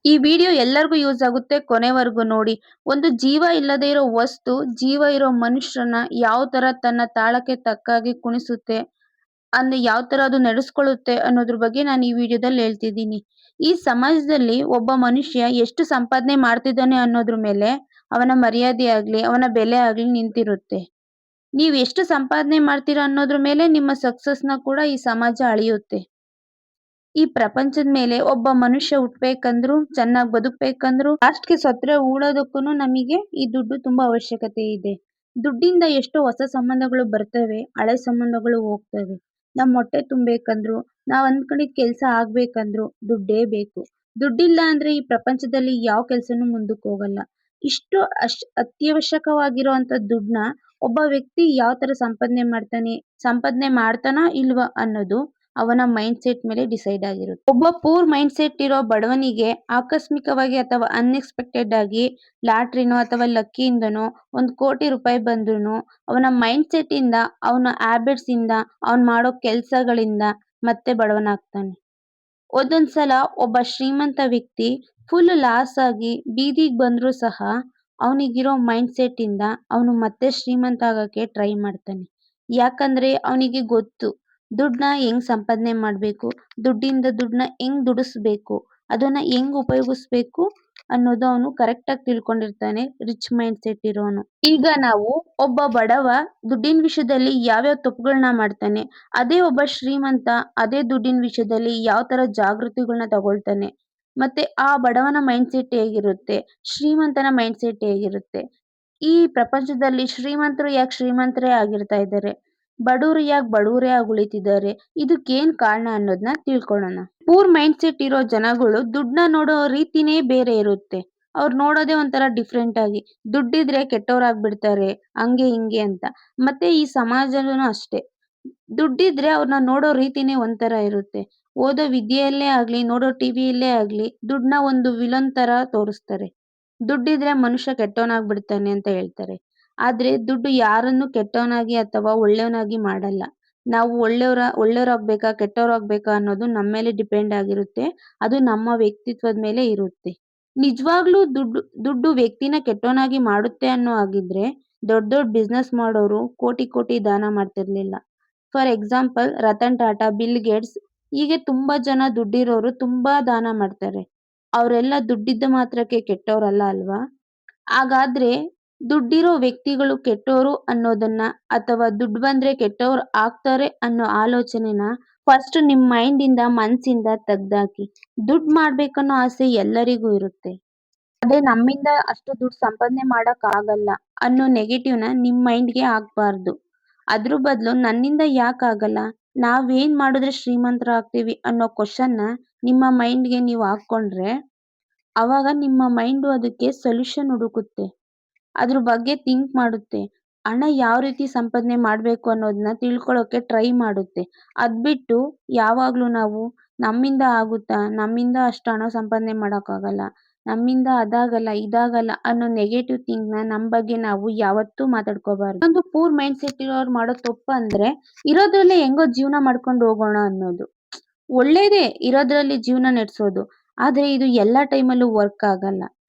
ಈ ವಿಡಿಯೋ ಎಲ್ಲರಿಗೂ ಯೂಸ್ ಆಗುತ್ತೆ ಕೊನೆವರೆಗೂ ನೋಡಿ. ಒಂದು ಜೀವ ಇಲ್ಲದೆ ಇರೋ ವಸ್ತು, ಜೀವ ಇರೋ ಮನುಷ್ಯರನ್ನ ಯಾವ ತರ ತನ್ನ ತಾಳಕ್ಕೆ ತಕ್ಕಾಗೆ ಕುಣಿಸುತ್ತೆ, ಅಂದ್ರೆ ಯಾವ ತರ ಅದು ನಡೆಸ್ಕೊಳ್ಳುತ್ತೆ ಅನ್ನೋದ್ರ ಬಗ್ಗೆ ನಾನು ಈ ವಿಡಿಯೋದಲ್ಲಿ ಹೇಳ್ತಿದ್ದೀನಿ. ಈ ಸಮಾಜದಲ್ಲಿ ಒಬ್ಬ ಮನುಷ್ಯ ಎಷ್ಟು ಸಂಪಾದನೆ ಮಾಡ್ತಿದ್ದಾನೆ ಅನ್ನೋದ್ರ ಮೇಲೆ ಅವನ ಮರ್ಯಾದೆ ಆಗ್ಲಿ, ಅವನ ಬೆಲೆ ಆಗ್ಲಿ ನಿಂತಿರುತ್ತೆ. ನೀವ್ ಎಷ್ಟು ಸಂಪಾದನೆ ಮಾಡ್ತೀರಾ ಅನ್ನೋದ್ರ ಮೇಲೆ ನಿಮ್ಮ ಸಕ್ಸಸ್‌ನ ಕೂಡ ಈ ಸಮಾಜ ಅಳೆಯುತ್ತೆ. ಈ ಪ್ರಪಂಚದ ಮೇಲೆ ಒಬ್ಬ ಮನುಷ್ಯ ಹುಟ್ಬೇಕಂದ್ರು, ಚೆನ್ನಾಗ್ ಬದುಕ್ಬೇಕಂದ್ರು, ಲಾಸ್ಟ್‌ಗೆ ಸತ್ರೆ ಉಳೋದಕ್ಕೂನು ನಮಿಗೆ ಈ ದುಡ್ಡು ತುಂಬಾ ಅವಶ್ಯಕತೆ ಇದೆ. ದುಡ್ಡಿಂದ ಎಷ್ಟೋ ಹೊಸ ಸಂಬಂಧಗಳು ಬರ್ತವೆ, ಹಳೆ ಸಂಬಂಧಗಳು ಹೋಗ್ತವೆ. ನಮ್ ಹೊಟ್ಟೆ ತುಂಬೇಕಂದ್ರು, ನಾವ್ ಅಂದ್ಕೊಂಡಿದ್ ಕೆಲ್ಸ ಆಗ್ಬೇಕಂದ್ರು ದುಡ್ಡೇ ಬೇಕು. ದುಡ್ಡಿಲ್ಲ ಅಂದ್ರೆ ಈ ಪ್ರಪಂಚದಲ್ಲಿ ಯಾವ ಕೆಲ್ಸನೂ ಮುಂದಕ್ ಹೋಗಲ್ಲ. ಇಷ್ಟು ಅತ್ಯವಶ್ಯಕವಾಗಿರುವಂತ ದುಡ್ಡ್‌ನ ಒಬ್ಬ ವ್ಯಕ್ತಿ ಯಾವ್ ತರ ಸಂಪಾದನೆ ಮಾಡ್ತಾನಾ ಇಲ್ವಾ ಅನ್ನೋದು ಅವನ ಮೈಂಡ್‌ಸೆಟ್ ಮೇಲೆ ಡಿಸೈಡ್ ಆಗಿರುತ್ತೆ. ಒಬ್ಬ ಪೂರ್ ಮೈಂಡ್‌ಸೆಟ್ ಇರೋ ಬಡವನಿಗೆ ಆಕಸ್ಮಿಕವಾಗಿ ಅಥವಾ ಅನ್‌ಎಕ್ಸ್‌ಪೆಕ್ಟೆಡ್ ಆಗಿ ಲಾಟ್ರಿನೋ ಅಥವಾ ಲಕ್ಕಿಯಿಂದನೋ ₹1,00,00,000 ಬಂದ್ರೂನು ಅವನ ಮೈಂಡ್‌ಸೆಟ್ ಇಂದ, ಅವನ ಹ್ಯಾಬಿಟ್ಸ್ ಇಂದ, ಅವ್ನ್ ಮಾಡೋ ಕೆಲ್ಸಗಳಿಂದ ಮತ್ತೆ ಬಡವನಾಗ್ತಾನೆ. ಒಂದೊಂದ್ಸಲ ಒಬ್ಬ ಶ್ರೀಮಂತ ವ್ಯಕ್ತಿ ಫುಲ್ ಲಾಸ್ ಆಗಿ ಬೀದಿಗ್ ಬಂದ್ರೂ ಸಹ ಅವನಿಗಿರೋ ಮೈಂಡ್‌ಸೆಟ್ ಇಂದ ಅವನು ಮತ್ತೆ ಶ್ರೀಮಂತ ಆಗಕ್ಕೆ ಟ್ರೈ ಮಾಡ್ತಾನೆ. ಯಾಕಂದ್ರೆ ಅವನಿಗೆ ಗೊತ್ತು ದುಡ್ಡನ್ನ ಹೆಂಗ್ ಸಂಪಾದನೆ ಮಾಡ್ಬೇಕು, ದುಡ್ಡನ್ನ ಹೆಂಗ್ ದುಡಿಸ್ಬೇಕು, ಅದನ್ನ ಹೆಂಗ್ ಉಪಯೋಗಿಸ್ಬೇಕು ಅನ್ನೋದು ಅವನು ಕರೆಕ್ಟ್ ಆಗಿ ತಿಳ್ಕೊಂಡಿರ್ತಾನೆ, ರಿಚ್ ಮೈಂಡ್‌ಸೆಟ್ ಇರೋನು. ಈಗ ನಾವು ಒಬ್ಬ ಬಡವ ದುಡ್ಡಿನ ವಿಷಯದಲ್ಲಿ ಯಾವ್ಯಾವ ತಪ್ಪುಗಳನ್ನ ಮಾಡ್ತಾನೆ, ಅದೇ ಒಬ್ಬ ಶ್ರೀಮಂತ ಅದೇ ದುಡ್ಡಿನ ವಿಷಯದಲ್ಲಿ ಯಾವ ತರ ಜಾಗೃತಿಗಳನ್ನ ತಗೊಳ್ತಾನೆ, ಮತ್ತೆ ಆ ಬಡವನ ಮೈಂಡ್‌ಸೆಟ್ ಹೇಗಿರುತ್ತೆ, ಶ್ರೀಮಂತನ ಮೈಂಡ್‌ಸೆಟ್ ಹೇಗಿರುತ್ತೆ, ಈ ಪ್ರಪಂಚದಲ್ಲಿ ಶ್ರೀಮಂತರು ಯಾಕೆ ಶ್ರೀಮಂತರೇ ಆಗಿರ್ತಾ ಇದ್ದಾರೆ, ಬಡವರು ಯಾಕೆ ಬಡವರೇ ಆಗಿ ಉಳಿತಿದ್ದಾರೆ, ಇದಕ್ಕೇನ್ ಕಾರಣ ಅನ್ನೋದನ್ನ ತಿಳ್ಕೊಳ್ಳೋಣ. ಪೂರ್ ಮೈಂಡ್‌ಸೆಟ್ ಇರೋ ಜನಗಳು ದುಡ್ಡನ್ನ ನೋಡೋ ರೀತಿನೇ ಬೇರೆ ಇರುತ್ತೆ. ಅವ್ರು ನೋಡೋದೇ ಒಂಥರ ಡಿಫ್ರೆಂಟ್ ಆಗಿ. ದುಡ್ಡಿದ್ರೆ ಕೆಟ್ಟವರಾಗ್ಬಿಡ್ತಾರೆ, ಹಂಗೆ ಹಿಂಗೆ ಅಂತ. ಮತ್ತೆ ಈ ಸಮಾಜದಲ್ಲೂ ಅಷ್ಟೇ. ದುಡ್ಡಿದ್ರೆ ಅವ್ರನ್ನ ನೋಡೋ ರೀತಿನೇ ಒಂಥರ ಇರುತ್ತೆ. ಓದೋ ವಿದ್ಯೆಯಲ್ಲೇ ಆಗ್ಲಿ, ನೋಡೋ ಟಿವಿಯಲ್ಲೇ ಆಗ್ಲಿ ದುಡ್ಡನ್ನ ಒಂದು ವಿಲನ್ ತರ ತೋರಿಸ್ತಾರೆ. ದುಡ್ಡಿದ್ರೆ ಮನುಷ್ಯ ಕೆಟ್ಟವನಾಗ್ಬಿಡ್ತಾನೆ ಅಂತ ಹೇಳ್ತಾರೆ. ಆದ್ರೆ ದುಡ್ಡು ಯಾರನ್ನು ಕೆಟ್ಟವನಾಗಿ ಅಥವಾ ಒಳ್ಳೆಯವನಾಗಿ ಮಾಡಲ್ಲ. ನಾವು ಒಳ್ಳೆಯವರಾಗ್ಬೇಕಾ, ಕೆಟ್ಟವರಾಗ್ಬೇಕಾ ಅನ್ನೋದು ನಮ್ಮ ಮೇಲೆ ಡಿಪೆಂಡ್ ಆಗಿರುತ್ತೆ. ಅದು ನಮ್ಮ ವ್ಯಕ್ತಿತ್ವದ ಮೇಲೆ ಇರುತ್ತೆ. ನಿಜವಾಗ್ಲೂ ದುಡ್ಡು ವ್ಯಕ್ತಿನ ಕೆಟ್ಟವನಾಗಿ ಮಾಡುತ್ತೆ ಅನ್ನೋ ಆಗಿದ್ರೆ ದೊಡ್ಡ ದೊಡ್ಡ ಬಿಸ್ನೆಸ್ ಮಾಡೋರು ಕೋಟಿ ಕೋಟಿ ದಾನ ಮಾಡ್ತಿರ್ಲಿಲ್ಲ. For example Ratan Tata, Bill Gates ಹೀಗೆ ತುಂಬಾ ಜನ ದುಡ್ಡಿರೋರು ತುಂಬಾ ದಾನ ಮಾಡ್ತಾರೆ. ಅವರೆಲ್ಲ ದುಡ್ಡಿದ್ದ ಮಾತ್ರಕ್ಕೆ ಕೆಟ್ಟವರಲ್ಲ ಅಲ್ವಾ? ಹಾಗಾದ್ರೆ ದುಡ್ಡಿರೋ ವ್ಯಕ್ತಿಗಳು ಕೆಟ್ಟೋರು ಅನ್ನೋದನ್ನ ಅಥವಾ ದುಡ್ಡು ಬಂದ್ರೆ ಕೆಟ್ಟವ್ರು ಆಗ್ತಾರೆ ಅನ್ನೋ ಆಲೋಚನೆನ ಫಸ್ಟ್ ನಿಮ್ ಮೈಂಡ್ ಇಂದ ಮನ್ಸಿಂದ ತೆಗ್ದಾಕಿ. ದುಡ್ಡು ಮಾಡ್ಬೇಕನ್ನೋ ಆಸೆ ಎಲ್ಲರಿಗೂ ಇರುತ್ತೆ. ಅದೇ ನಮ್ಮಿಂದ ಅಷ್ಟು ದುಡ್ಡು ಸಂಪಾದನೆ ಮಾಡಕ್ ಆಗಲ್ಲ ಅನ್ನೋ ನೆಗೆಟಿವ್‌ನ ನಿಮ್ ಮೈಂಡ್‌ಗೆ ಹಾಕ್ಬಾರ್ದು. ಅದ್ರ ಬದಲು ನನ್ನಿಂದ ಯಾಕ್ ಆಗಲ್ಲ? ನಾವೇನ್ ಮಾಡಿದ್ರೆ ಶ್ರೀಮಂತರಾಗ್ತೀವಿ ಅನ್ನೋ ಕ್ವೆಶ್ಚನ್‌ನ ನಿಮ್ಮ ಮೈಂಡ್‌ಗೆ ನೀವು ಹಾಕ್ಕೊಂಡ್ರೆ ಅವಾಗ ನಿಮ್ಮ ಮೈಂಡು ಅದಕ್ಕೆ ಸೊಲ್ಯೂಷನ್ ಹುಡುಕುತ್ತೆ. ಅದ್ರ ಬಗ್ಗೆ ಥಿಂಕ್ ಮಾಡುತ್ತೆ. ಹಣ ಯಾವ ರೀತಿ ಸಂಪಾದನೆ ಮಾಡ್ಬೇಕು ಅನ್ನೋದನ್ನ ತಿಳ್ಕೊಳ್ಳೋಕೆ ಟ್ರೈ ಮಾಡುತ್ತೆ. ಅದ್ಬಿಟ್ಟು ಯಾವಾಗ್ಲೂ ನಾವು ನಮ್ಮಿಂದ ಆಗುತ್ತಾ? ನಮ್ಮಿಂದ ಅಷ್ಟು ಹಣ ಸಂಪಾದನೆ ಮಾಡಕ್ಕಾಗಲ್ಲ. ನಮ್ಮಿಂದ ಅದಾಗಲ್ಲ, ಇದಾಗಲ್ಲ ಅನ್ನೋ ನೆಗೆಟಿವ್ ಥಿಂಕ್‌ನ ನಮ್ ಬಗ್ಗೆ ನಾವು ಯಾವತ್ತೂ ಮಾತಾಡ್ಕೋಬಾರ್ದು. ಇನ್ನೊಂದು ಪೂರ್ ಮೈಂಡ್‌ಸೆಟ್ ಇರೋರು ಮಾಡೋ ತಪ್ಪಂದ್ರೆ ಇರೋದ್ರಲ್ಲೇ ಹೆಂಗೋ ಜೀವನ ಮಾಡ್ಕೊಂಡು ಹೋಗೋಣ ಅನ್ನೋದು. ಒಳ್ಳೇದೇ ಇರೋದ್ರಲ್ಲಿ ಜೀವನ ನಡೆಸೋದು. ಆದ್ರೆ ಇದು ಎಲ್ಲಾ ಟೈಮಲ್ಲೂ ವರ್ಕ್ ಆಗಲ್ಲ.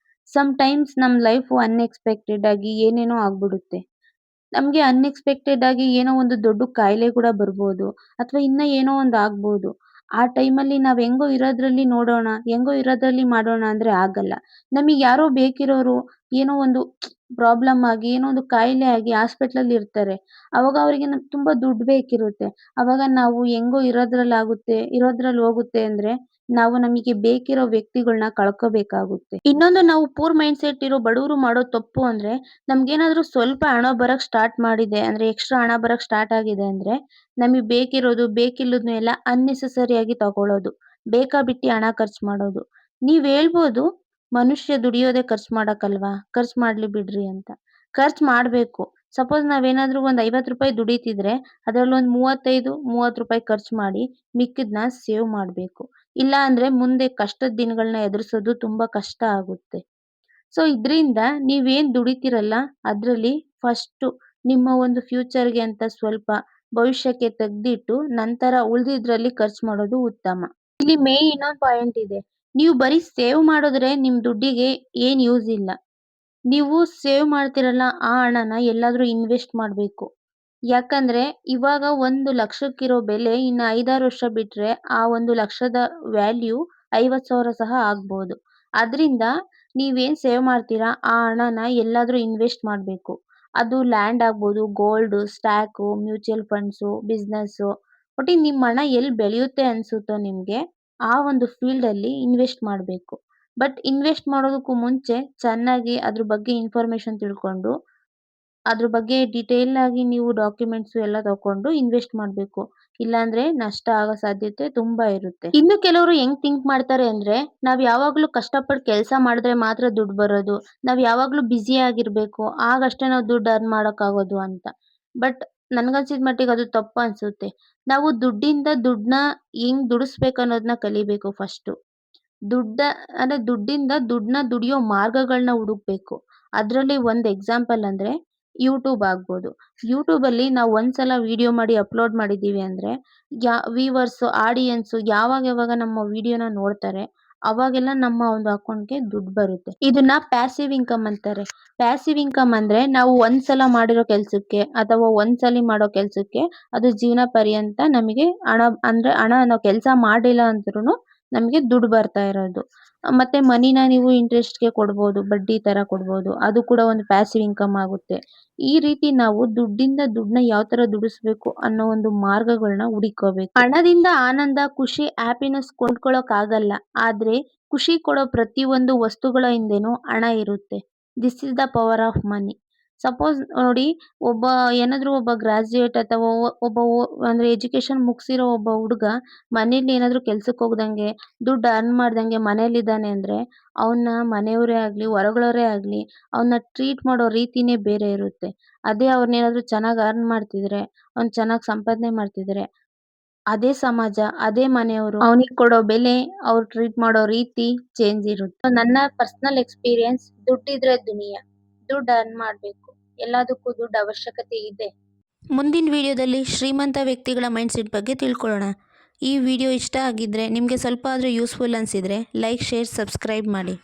ಸಮ್ ಟೈಮ್ಸ್ ನಮ್ ಲೈಫು ಅನ್‌ಎಕ್ಸ್‌ಪೆಕ್ಟೆಡ್ ಆಗಿ ಏನೇನೋ ಆಗ್ಬಿಡುತ್ತೆ. ನಮ್ಗೆ ಅನ್‌ಎಕ್ಸ್‌ಪೆಕ್ಟೆಡ್ ಆಗಿ ಏನೋ ಒಂದು ದೊಡ್ಡ ಕಾಯಿಲೆ ಕೂಡ ಬರ್ಬೋದು. ಅಥವಾ ಇನ್ನ ಏನೋ ಒಂದು ಆಗ್ಬೋದು. ಆ ಟೈಮಲ್ಲಿ ನಾವ್ ಹೆಂಗೋ ಇರೋದ್ರಲ್ಲಿ ನೋಡೋಣ, ಹೆಂಗೋ ಇರೋದ್ರಲ್ಲಿ ಮಾಡೋಣ ಅಂದ್ರೆ ಆಗಲ್ಲ. ನಮಿಗ್ ಯಾರೋ ಬೇಕಿರೋರು ಏನೋ ಒಂದು ಪ್ರಾಬ್ಲಮ್ ಆಗಿ, ಏನೋ ಒಂದು ಕಾಯಿಲೆ ಆಗಿ ಹಾಸ್ಪಿಟ್ಲಲ್ಲಿ ಇರ್ತಾರೆ. ಅವಾಗ ಅವ್ರಿಗೆ ತುಂಬಾ ದುಡ್ಡು ಬೇಕಿರುತ್ತೆ. ಅವಾಗ ನಾವು ಹೆಂಗೋ ಇರೋದ್ರಲ್ಲಿ ಹೋಗುತ್ತೆ ಅಂದ್ರೆ ನಾವು ನಮಿಗೆ ಬೇಕಿರೋ ವ್ಯಕ್ತಿಗಳ್ನ ಕಳ್ಕೋಬೇಕಾಗುತ್ತೆ. ಇನ್ನೊಂದು ನಾವು ಪೂರ್ ಮೈಂಡ್‌ಸೆಟ್ ಇರೋ ಬಡವ್ರು ಮಾಡೋ ತಪ್ಪು ಅಂದ್ರೆ ನಮ್ಗೇನಾದ್ರೂ ಸ್ವಲ್ಪ ಹಣ ಬರಕ್ ಸ್ಟಾರ್ಟ್ ಮಾಡಿದೆ ಅಂದ್ರೆ ಎಕ್ಸ್ಟ್ರಾ ಹಣ ಬರಕ್ ಸ್ಟಾರ್ಟ್ ಆಗಿದೆ ಅಂದ್ರೆ ನಮಿಗ್ ಬೇಕಿರೋದು, ಬೇಕಿಲ್ಲದ್ನೆಲ್ಲ ಅನ್ನೆಸೆಸರಿ ಆಗಿ ತಗೊಳ್ಳೋದು. ಬೇಕಾಬಿಟ್ಟಿ ಹಣ ಖರ್ಚು ಮಾಡೋದು. ನೀವ್ ಹೇಳ್ಬೋದು ಮನುಷ್ಯ ದುಡಿಯೋದೇ ಖರ್ಚು ಮಾಡಕ್ಕಲ್ವಾ? ಖರ್ಚು ಮಾಡ್ಲಿ ಬಿಡ್ರಿ ಅಂತ. ಖರ್ಚು ಮಾಡ್ಬೇಕು. ಸಪೋಸ್ ನಾವೇನಾದ್ರೂ ಒಂದ್ ₹50 ದುಡಿತಿದ್ರೆ ಅದ್ರಲ್ಲೊಂದ್ 35, ₹30 ಖರ್ಚು ಮಾಡಿ ಮಿಕ್ಕಿದ್ನ ಸೇವ್ ಮಾಡ್ಬೇಕು. ಇಲ್ಲ ಅಂದ್ರೆ ಮುಂದೆ ಕಷ್ಟದ ದಿನಗಳನ್ನ ಎದುರಿಸೋದು ತುಂಬಾ ಕಷ್ಟ ಆಗುತ್ತೆ. ಸೊ ಇದ್ರಿಂದ ನೀವೇನ್ ದುಡಿತೀರಲ್ಲ ಅದ್ರಲ್ಲಿ ಫಸ್ಟು ನಿಮ್ಮ ಒಂದು ಫ್ಯೂಚರ್‌ಗೆ ಅಂತ ಸ್ವಲ್ಪ ಭವಿಷ್ಯಕ್ಕೆ ತೆಗ್ದಿಟ್ಟು ನಂತರ ಉಳ್ದಿದ್ರಲ್ಲಿ ಖರ್ಚು ಮಾಡೋದು ಉತ್ತಮ. ಇಲ್ಲಿ ಇನ್ನೊಂದ್ ಪಾಯಿಂಟ್ ಇದೆ. ನೀವು ಬರೀ ಸೇವ್ ಮಾಡಿದ್ರೆ ನಿಮ್ಮ ದುಡ್ಡಿಗೆ ಏನು ಯೂಸ್ ಇಲ್ಲ. ನೀವು ಸೇವ್ ಮಾಡ್ತಿರಲ್ಲ ಆ ಹಣನ ಎಲ್ಲಾದ್ರೂ ಇನ್ವೆಸ್ಟ್ ಮಾಡಬೇಕು. ಯಾಕಂದ್ರೆ ಇವಾಗ 1,00,000ಕ್ಕಿರೋ ಬೆಲೆ ಇನ್ನು 5-6 ವರ್ಷ ಬಿಟ್ರೆ ಆ 1,00,000ದ ವ್ಯಾಲ್ಯೂ 50,000 ಸಹ ಆಗ್ಬೋದು. ಅದ್ರಿಂದ ನೀವೇನ್ ಸೇವ್ ಮಾಡ್ತೀರಾ ಆ ಹಣನ ಎಲ್ಲಾದ್ರೂ ಇನ್ವೆಸ್ಟ್ ಮಾಡಬೇಕು. ಅದು ಲ್ಯಾಂಡ್ ಆಗ್ಬೋದು, gold, stock, mutual funds, business ಒಟ್ಟಿಗೆ ನಿಮ್ಮ ಹಣ ಎಲ್ಲಿ ಬೆಳೆಯುತ್ತೆ ಅನ್ಸುತ್ತೋ ನಿಮ್ಗೆ ಆ ಒಂದು ಫೀಲ್ಡಲ್ಲಿ ಇನ್ವೆಸ್ಟ್ ಮಾಡಬೇಕು. ಬಟ್ ಇನ್ವೆಸ್ಟ್ ಮಾಡೋದಕ್ಕೂ ಮುಂಚೆ ಚೆನ್ನಾಗಿ ಅದ್ರ ಬಗ್ಗೆ ಇನ್ಫಾರ್ಮೇಷನ್ ತಿಳ್ಕೊಂಡು ಅದ್ರ ಬಗ್ಗೆ ಡೀಟೇಲ್ ಆಗಿ ನೀವು ಡಾಕ್ಯುಮೆಂಟ್ಸ್ ಎಲ್ಲ ತಕೊಂಡು ಇನ್ವೆಸ್ಟ್ ಮಾಡ್ಬೇಕು. ಇಲ್ಲಾಂದ್ರೆ ನಷ್ಟ ಆಗೋ ಸಾಧ್ಯತೆ ತುಂಬಾ ಇರುತ್ತೆ. ಇನ್ನು ಕೆಲವರು ಹೆಂಗ್ ಥಿಂಕ್ ಮಾಡ್ತಾರೆ ಅಂದ್ರೆ ನಾವ್ ಯಾವಾಗ್ಲೂ ಕಷ್ಟಪಟ್ಟು ಕೆಲಸ ಮಾಡಿದ್ರೆ ಮಾತ್ರ ದುಡ್ಡು ಬರೋದು. ನಾವ್ ಯಾವಾಗ್ಲೂ ಬ್ಯುಸಿ ಆಗಿರ್ಬೇಕು. ಆಗಷ್ಟೇ ನಾವು ದುಡ್ಡು ಅರ್ನ್ ಮಾಡೋಕ್ಕಾಗೋದು ಅಂತ. ಬಟ್ ನನ್ಗನ್ಸಿದ ಮಟ್ಟಿಗೆ ಅದು ತಪ್ಪು ಅನ್ಸುತ್ತೆ. ನಾವು ದುಡ್ಡನ್ನ ಹೆಂಗ್ ದುಡಿಸ್ಬೇಕು ಅನ್ನೋದನ್ನ ಕಲಿಬೇಕು ಫಸ್ಟು. ದುಡ್ಡ ದುಡ್ಡಿಂದ ದುಡ್ಡನ್ನ ದುಡಿಯೋ ಮಾರ್ಗಗಳನ್ನ ಹುಡುಕ್ಬೇಕು. ಅದ್ರಲ್ಲಿ ಒಂದ್ ಎಕ್ಸಾಂಪಲ್ ಅಂದ್ರೆ ಯೂಟ್ಯೂಬ್ ಆಗ್ಬೋದು. ಯೂಟ್ಯೂಬಲ್ಲಿ ನಾವು ಒಂದ್ಸಲ ವಿಡಿಯೋ ಮಾಡಿ ಅಪ್ಲೋಡ್ ಮಾಡಿದೀವಿ ಅಂದ್ರೆ ವ್ಯೂವರ್ಸ್, ಆಡಿಯನ್ಸ್ ಯಾವಾಗ ನಮ್ಮ ವಿಡಿಯೋನ ನೋಡ್ತಾರೆ ಅವಾಗೆಲ್ಲ ನಮ್ಮ ಒಂದು ಅಕೌಂಟ್‌ಗೆ ದುಡ್ಡು ಬರುತ್ತೆ. ಇದನ್ನ ಪ್ಯಾಸಿವ್ ಇನ್ಕಮ್ ಅಂತಾರೆ. ಪ್ಯಾಸಿವ್ ಇನ್ಕಮ್ ಅಂದ್ರೆ ನಾವು ಒಂದ್ಸಲ ಮಾಡಿರೋ ಕೆಲ್ಸಕ್ಕೆ ಅಥವಾ ಒಂದ್ಸಲಿ ಮಾಡೋ ಕೆಲ್ಸಕ್ಕೆ ಅದು ಜೀವನ ಪರ್ಯಂತ ನಮಗೆ ಹಣ ನಾವು ಕೆಲಸ ಮಾಡಿಲ್ಲ ಅಂದ್ರೂನು ನಮಗೆ ದುಡ್ಡು ಬರ್ತಾ ಇರೋದು. ಮತ್ತೆ ಮನಿನ ನೀವು ಇಂಟ್ರೆಸ್ಟ್‌ಗೆ ಕೊಡ್ಬೋದು, ಬಡ್ಡಿ ತರ ಕೊಡ್ಬೋದು. ಅದು ಕೂಡ ಒಂದು ಪ್ಯಾಸಿವ್ ಇನ್ಕಮ್ ಆಗುತ್ತೆ. ಈ ರೀತಿ ನಾವು ದುಡ್ಡನ್ನ ಯಾವ ತರ ದುಡಿಸ್ಬೇಕು ಅನ್ನೋ ಒಂದು ಮಾರ್ಗಗಳನ್ನ ಹುಡುಕೋಬೇಕು. ಹಣದಿಂದ ಆನಂದ, ಖುಷಿ, ಹ್ಯಾಪಿನೆಸ್ ಕೊಂಡ್ಕೊಳ್ಳೋಕ್ ಆಗಲ್ಲ. ಆದ್ರೆ ಖುಷಿ ಕೊಡೋ ಪ್ರತಿಯೊಂದು ವಸ್ತುಗಳ ಹಿಂದೆನೂ ಹಣ ಇರುತ್ತೆ. This is the power of money. Suppose ನೋಡಿ, ಒಬ್ಬ ಗ್ರಾಜ್ಯುಯೇಟ್ ಅಥವಾ ಅಂದ್ರೆ ಎಜುಕೇಶನ್ ಮುಗಿಸಿರೋ ಒಬ್ಬ ಹುಡುಗ ಮನೇಲಿ ಏನಾದ್ರು ಕೆಲ್ಸಕ್ಕೆ ಹೋಗ್ದಂಗೆ ದುಡ್ಡು ಅರ್ನ್ ಮಾಡ್ದಂಗೆ ಮನೇಲಿದ್ದಾನೆ ಅಂದ್ರೆ ಅವನ ಮನೆಯವರೇ ಆಗ್ಲಿ, ಹೊರಗಳವರೇ ಆಗ್ಲಿ ಅವನ್ನ ಟ್ರೀಟ್ ಮಾಡೋ ರೀತಿನೇ ಬೇರೆ ಇರುತ್ತೆ. ಅದೇ ಅವ್ರನ್ನೇನಾದ್ರು ಚೆನ್ನಾಗಿ ಅರ್ನ್ ಮಾಡ್ತಿದ್ರೆ, ಅವ್ನು ಚೆನ್ನಾಗಿ ಸಂಪಾದನೆ ಮಾಡ್ತಿದ್ರೆ, ಅದೇ ಸಮಾಜ, ಅದೇ ಮನೆಯವರು ಅವನಿಗೆ ಕೊಡೋ ಬೆಲೆ, ಅವ್ರು ಟ್ರೀಟ್ ಮಾಡೋ ರೀತಿ ಚೇಂಜ್ ಇರುತ್ತೆ. ನನ್ನ ಪರ್ಸನಲ್ ಎಕ್ಸ್ಪೀರಿಯನ್ಸ್, ದುಡ್ಡಿದ್ರೆ ದುನಿಯಾ. ದುಡ್ಡು ಅರ್ನ್ ಮಾಡ್ಬೇಕು. ಎಲ್ಲದಕ್ಕೂ ದುಡ್ಡು ಅವಶ್ಯಕತೆ ಇದೆ. ಮುಂದಿನ ವಿಡಿಯೋದಲ್ಲಿ ಶ್ರೀಮಂತ ವ್ಯಕ್ತಿಗಳ ಮೈಂಡ್ಸೆಟ್ ಬಗ್ಗೆ ತಿಳ್ಕೊಳ್ಳೋಣ. ಈ ವಿಡಿಯೋ ಇಷ್ಟ ಆಗಿದ್ರೆ, ನಿಮಗೆ ಸ್ವಲ್ಪ ಆದರೂ ಯೂಸ್ಫುಲ್ ಅನಿಸಿದರೆ ಲೈಕ್, ಶೇರ್, ಸಬ್ಸ್ಕ್ರೈಬ್ ಮಾಡಿ.